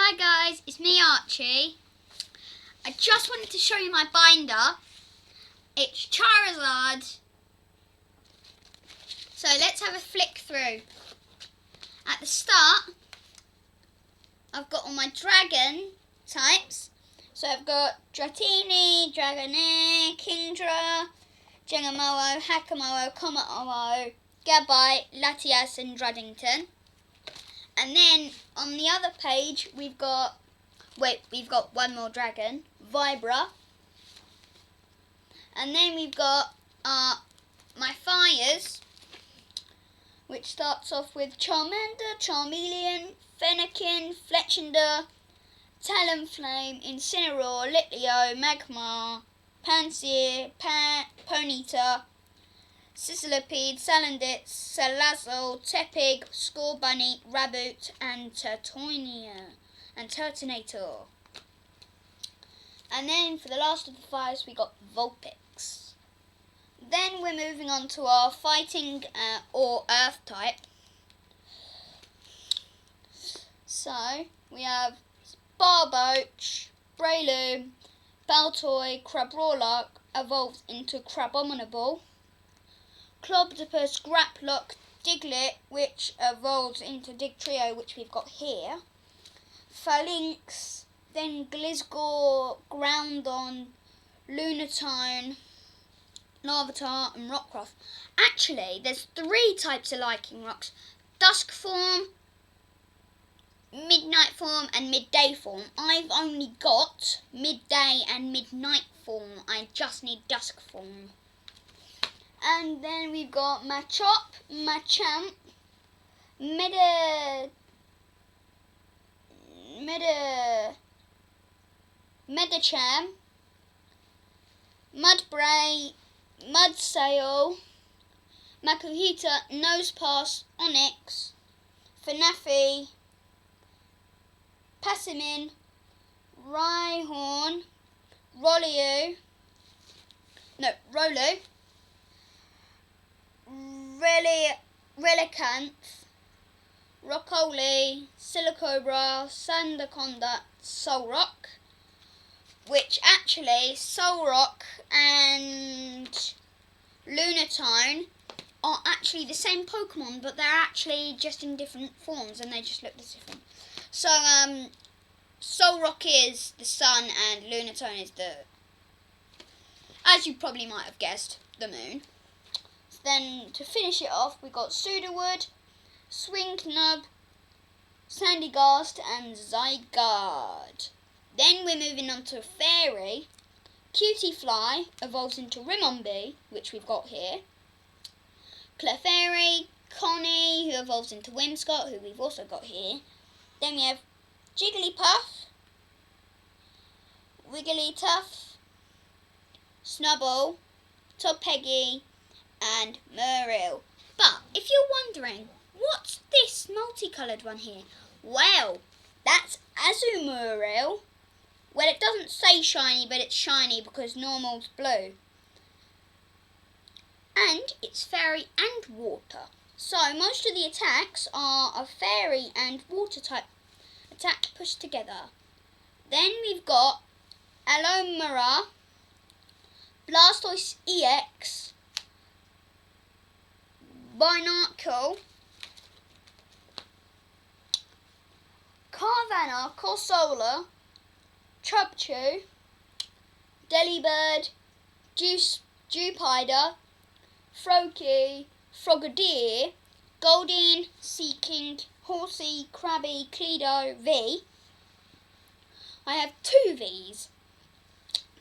Hi guys, it's me Archie. I just wanted to show you my binder. It's Charizard. So let's have a flick through. At the start, I've got all my dragon types. So I've got Dratini, Dragonair, Kingdra, Jengamowo, Hakamowo, Komomowo, Gabite, Latias and Druddington. And then on the other page we've got one more dragon, Vibra. And then we've got my fires, which starts off with Charmander, Charmeleon, Fennekin, Fletchinder, Talonflame, Incineroar, Litleo, Magmar, Pansear, Ponyta, Sizzlipede, Salandit, Salazzle, Tepig, Scorbunny, Raboot and Turtonator. And then for the last of the fires we got Vulpix. Then we're moving on to our fighting or earth type. So we have Barboach, Breloom, Baltoy, Crabrawler evolved into Crabominable, Clobopus, Graplock, Diglett, which evolves into Digtrio, which we've got here, Phalanx, then Glizgor, Groudon, Lunatone, Larvitar and Rockruff. Actually, there's 3 types of Lycanroc rocks: Dusk form, Midnight form and Midday form. I've only got Midday and Midnight form. I just need Dusk form. And then we've got Machop, Machamp, Medicham, Mudbray, Mudsail, Makuhita, Nosepass, Onyx, Fanafi, Passimin, Rhyhorn, Rolu, Relicanth, Rockoli, Silicobra, Sandaconda, Solrock, which actually Solrock and Lunatone are actually the same Pokemon, but they're actually just in different forms and they just look different. So Solrock is the sun and Lunatone is as you probably might have guessed, the moon. Then to finish it off, we got Sudowoodo, Swingnub, Sandygast and Zygarde. Then we're moving on to Fairy. Cutiefly evolves into Rimonbi, which we've got here. Clefairy, Connie, who evolves into Whimsicott, who we've also got here. Then we have Jigglypuff, Wigglytuff, Snubbull, Togepi, and Muriel. But if you're wondering, what's this multicoloured one here? Well, that's Azumarill. Well, it doesn't say shiny, but it's shiny because normal's blue. And it's fairy and water. So most of the attacks are a fairy and water type attack pushed together. Then we've got Alomara, Blastoise EX, Binacle, Carvanha, Corsola, Chubchoo, Delibird, Dewpider, Froakie, Frogadier, Goldeen, Seaking, Horsey, Krabby, Cluedo, V. I have 2 Vs,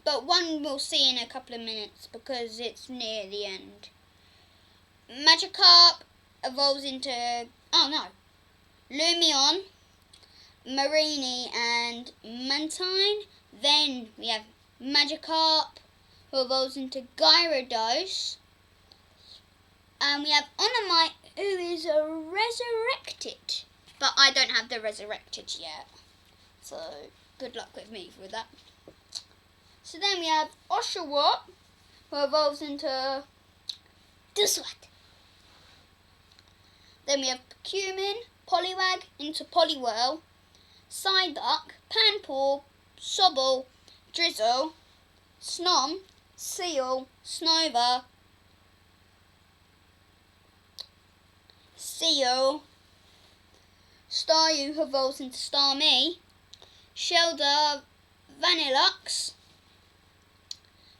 but one we'll see in a couple of minutes because it's near the end. Magikarp evolves into, Lumion, Marini and Mantine. Then we have Magikarp, who evolves into Gyarados. And we have Onomite, who is resurrected. But I don't have the resurrected yet. So good luck with me with that. So then we have Oshawott, who evolves into Duswat. Then we have Cumin, Poliwag into Poliwhirl, Psyduck, Psyduck, Panpour, Sobble, Drizzle, Snom, Seal, Snover, Seal, Staryu who evolves into Starmie, Shelder, Vanillux,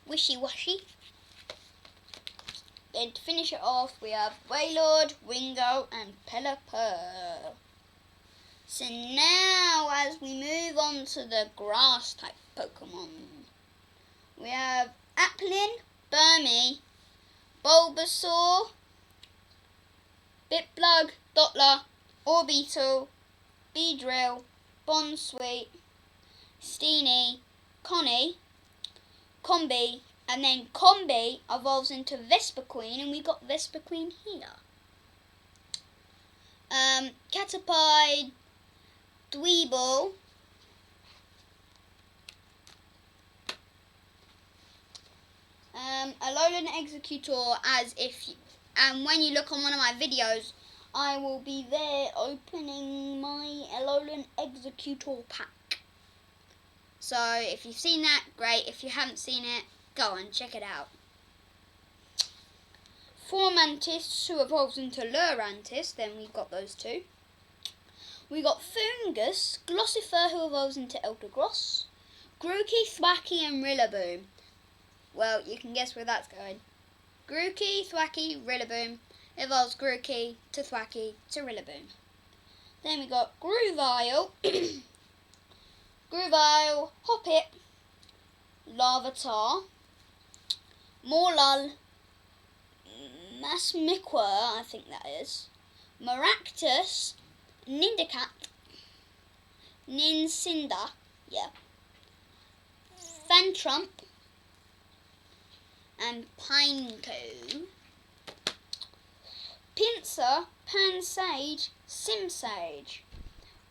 Wishy Washy. Then to finish it off, we have Wailord, Wingo, and Pelipper. So now, as we move on to the grass type Pokemon, we have Applin, Burmy, Bulbasaur, Bitplug, Dottler, Orbeetle, Beedrill, Bonsweet, Steenie, Connie, Combi, and then Combi evolves into Vespiquen, and we got Vespiquen here. Caterpie, Dweeble, Alolan Executor, and when you look on one of my videos, I will be there opening my Alolan Executor pack. So if you've seen that, great. If you haven't seen it, go and check it out. Formantis, who evolves into Lurantis, then we've got those two. We got Fungus, Glossifer, who evolves into Eldegoss, Grookey, Thwackey, and Rillaboom. Well, you can guess where that's going. Grookey, Thwackey, Rillaboom, evolves Grookey to Thwackey to Rillaboom. Then we got Grovyle, Grovyle, Hoppip, Larvitar, Morlul, Masmiqua, I think that is, Maractus, Nindacat, Nincinda, yeah, Fantrump, and Pineco, Pinsir, Pansage, Simsage,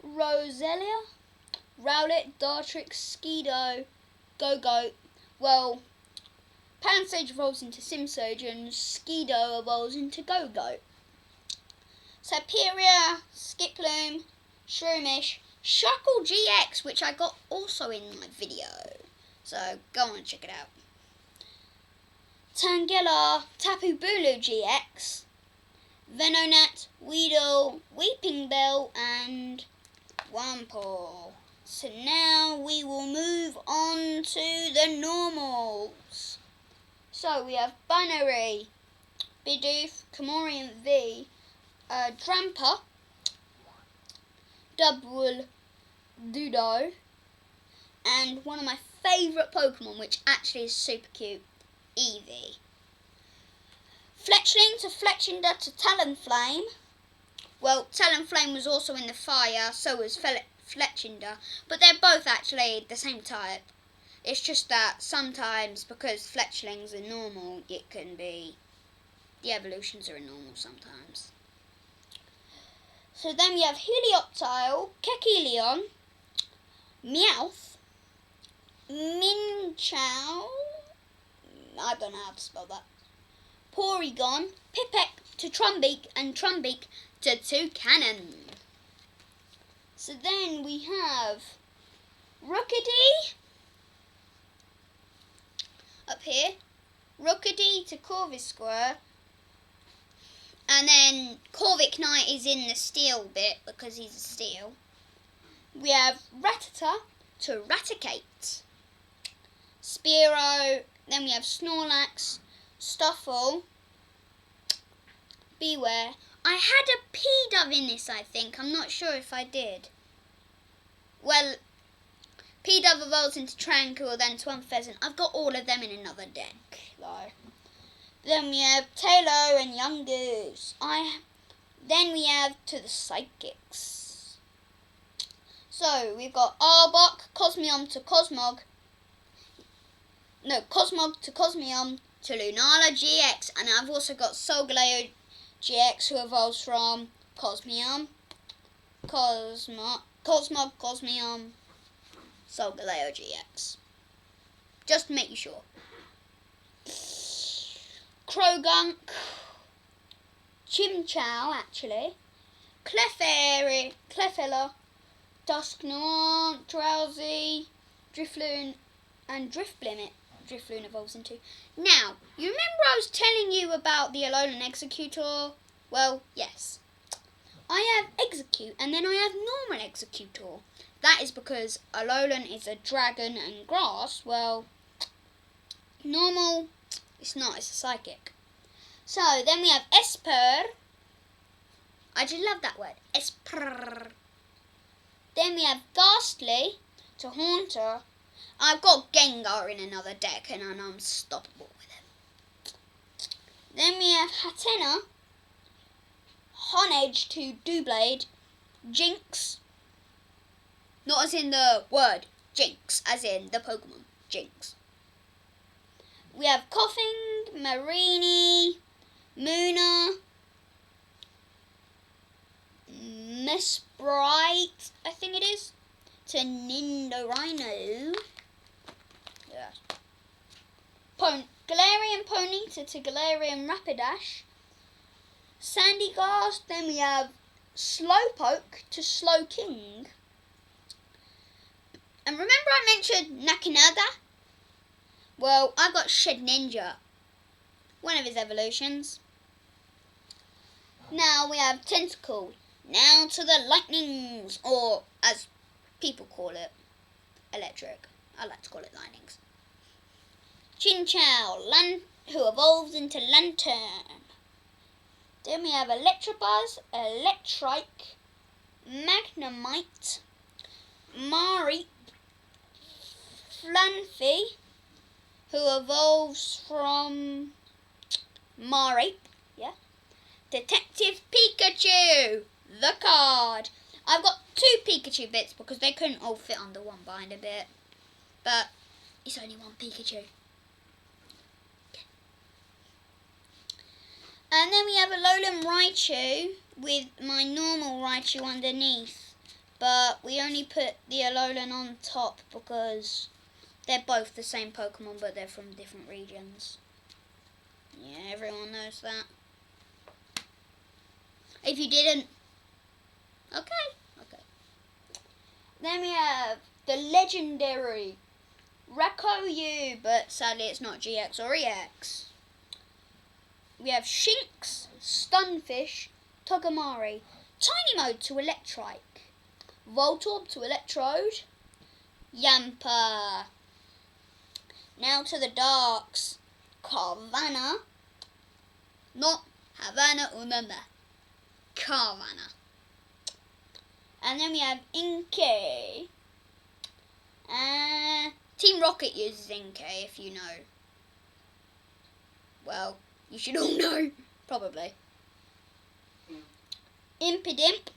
Roselia, Rowlet, Dartrix, Skido, Go-Goat. Well, Pansage evolves into Simsage and Skido evolves into Go-Goat. Serperior, Skiploom, Shroomish, Shuckle GX, which I got also in my video. So go and check it out. Tangela, Tapu Bulu GX, Venonat, Weedle, Weeping Bell, and Wurmple. So now we will move on to the normals. So we have Bunnery, Bidoof, Kamorian V, Drampa, Dubwool, Dudo, and one of my favourite Pokemon, which actually is super cute, Eevee. Fletchling to Fletchinder to Talonflame. Well, Talonflame was also in the fire, so was Fletchinder, but they're both actually the same type. It's just that sometimes, because Fletchlings are normal, it can be, the evolutions are normal sometimes. So then we have Helioptile, Kekeleon, Meowth, Minchow, I don't know how to spell that, Porygon, Pipek to Trumbeak, and Trumbeak to Toucanon. So then we have Rookidee up here, Rookidee to Corvisquire, and then Corviknight is in the steel bit because he's a steel. We have Rattata to Raticate, Spearow, then we have Snorlax, Stuffle, Beware. I had a P-Dove in this, I think. I'm not sure if I did. Well, P-Dove evolves into Tranquil, then to Unpheasant. I've got all of them in another deck, though. Then we have Tailo and Young Goose. Then we have to the Psychics. So, we've got Arbok, Cosmium to Cosmog. No, Cosmog to Cosmium to Lunala GX. And I've also got Solgaleo GX, who evolves from Cosmium, Cosmog, Cosmium, Solgaleo GX. Just to make you sure. Krogunk, Chimchow, actually, Clefairy, Clefella, Dusknoir, Drowsy, Drifloon, and Drifblim. Drifloon evolves into. Now, you remember I was telling you about the Alolan Executor? Well, yes. I have Execute, and then I have normal Executor. That is because Alolan is a dragon and grass. Well, normal, it's not, it's a psychic. So, then we have Esper. I just love that word, Esper. Then we have Ghastly to Haunter. I've got Gengar in another deck and I'm unstoppable with him. Then we have Hatenna, Honedge to Doublade, Jinx, not as in the word Jinx, as in the Pokemon Jinx. We have Koffing, Marini, Munna, Mesprite, I think it is, to Nindorino. Yeah. Galarian Ponyta to Galarian Rapidash. Sandygast, then we have Slowpoke to Slowking. And remember I mentioned Nakinaga? Well, I got Shed Ninja, one of his evolutions. Now we have Tentacle. Now to the Lightnings, or as people call it, Electric. I like to call it Lightnings. Chinchou, who evolves into Lantern. Then we have Electabuzz, Electrike, Magnemite, Mareep, Flanfy, who evolves from Mareep, yeah. Detective Pikachu, the card. I've got 2 Pikachu bits because they couldn't all fit under one binder bit. But it's only one Pikachu. And then we have a Alolan Raichu with my normal Raichu underneath. But we only put the Alolan on top because they're both the same Pokemon but they're from different regions. Yeah, everyone knows that. If you didn't, okay. Then we have the legendary Rakoyu, but sadly it's not GX or EX. We have Shinx, Stunfish, Togemari, Tiny Mode to Electrike, Voltorb to Electrode, Yamper. Now to the darks, Carvanha, not Havana Umama, Carvanha. And then we have Inkay. Team Rocket uses Inkay, if you know. Well, you should all know, probably. Impidimp.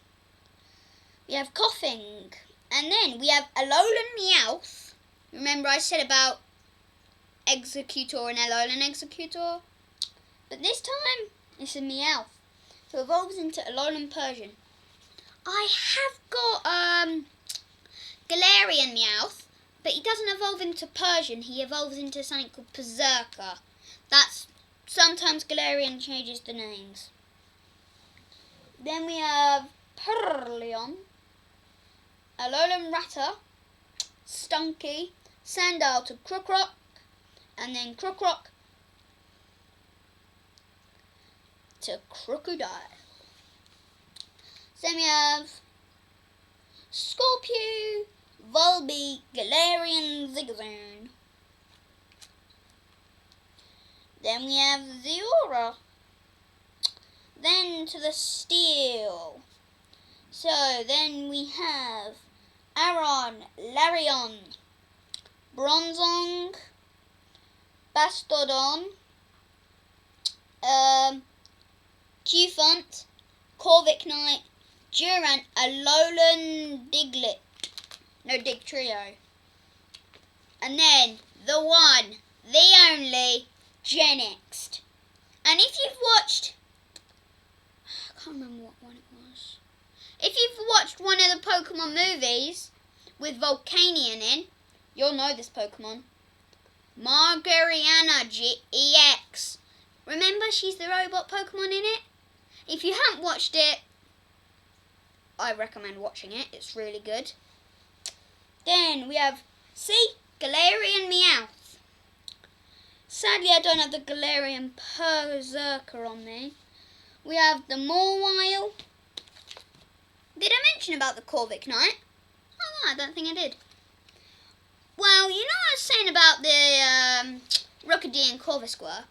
We have Koffing. And then we have Alolan Meowth. Remember I said about Executor and Alolan Executor? But this time, it's a Meowth. So evolves into Alolan Persian. I have got Galarian Meowth, but he doesn't evolve into Persian. He evolves into something called Berserker. That's sometimes Galarian changes the names. Then we have Perleon, Alolan Rattata, Stunky, Sandile to Krookrock, and then Krookrock to Crocodile. Then we have Scorpio, Volby, Galarian Zigzagoon. Then we have Zora. Then to the Steel. So then we have Aron, Larion, Bronzong, Bastodon, Cufant, Corvic Knight, Durant, Alolan Diglett. No, Dig Trio. And then the one, the only, Genixed. And if you've watched, I can't remember what one it was. If you've watched one of the Pokemon movies with Volcanion in, you'll know this Pokemon. Margariana EX. Remember, she's the robot Pokemon in it? If you haven't watched it, I recommend watching it. It's really good. Then we have Galarian Meowth. Sadly, I don't have the Galarian Berserker on me. We have the Mawile. Did I mention about the Corvic Knight? Oh no, I don't think I did. Well, you know I was saying about the Rookidee and Corvisquire?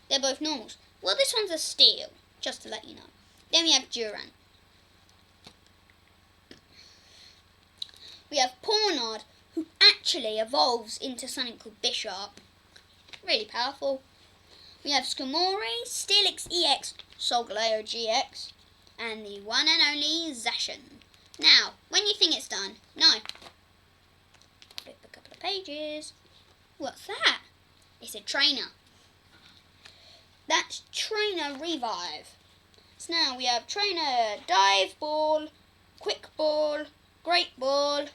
They're both normals. Well, this one's a steel, just to let you know. Then we have Durant. We have Pornard, who actually evolves into something called Bisharp. Really powerful. We have Skarmory, Steelix EX, Solgaleo GX, and the one and only Zacian. Now, when you think it's done, no. Flip a couple of pages. What's that? It's a trainer. That's Trainer Revive. So now we have Trainer Dive Ball, Quick Ball, Great Ball,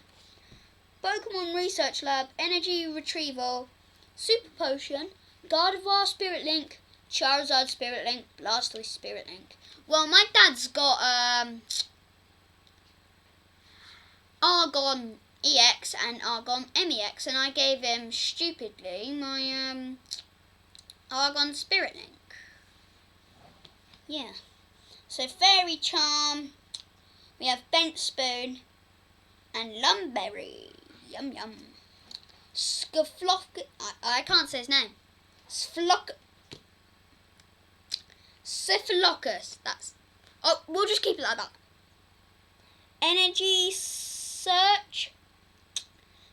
Pokemon Research Lab, Energy Retrieval, Super Potion, Gardevoir Spirit Link, Charizard Spirit Link, Blastoise Spirit Link. Well, my dad's got Argon EX and Argon MEX, and I gave him stupidly my Argon Spirit Link. Yeah. So Fairy Charm, we have Bent Spoon, and Lumberry. Yum yum. Skaflock. I can't say his name. Syphilocus. That's. Oh, we'll just keep it like that. Energy Search.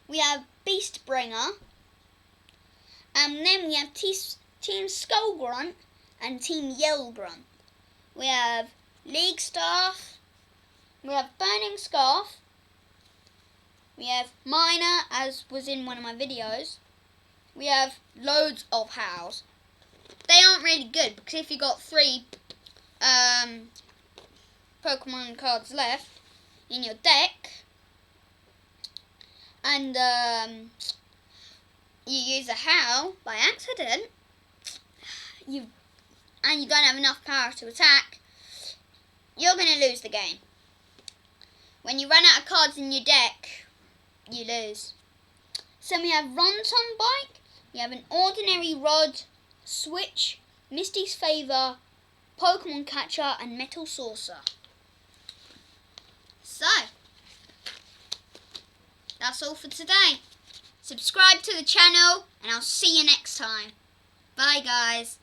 We have Beast Bringer. And then we have Team Skull Grunt and Team Yell Grunt. We have League Staff. We have Burning Scarf. We have Miner, as was in one of my videos. We have loads of Howls. They aren't really good, because if you got 3 Pokemon cards left in your deck, and you use a Howl by accident, and you don't have enough power to attack, you're going to lose the game. When you run out of cards in your deck, you lose. So we have Ronton Bike, we have an Ordinary Rod, Switch, Misty's Favour, Pokemon Catcher, and Metal Saucer. So, that's all for today. Subscribe to the channel, and I'll see you next time. Bye, guys.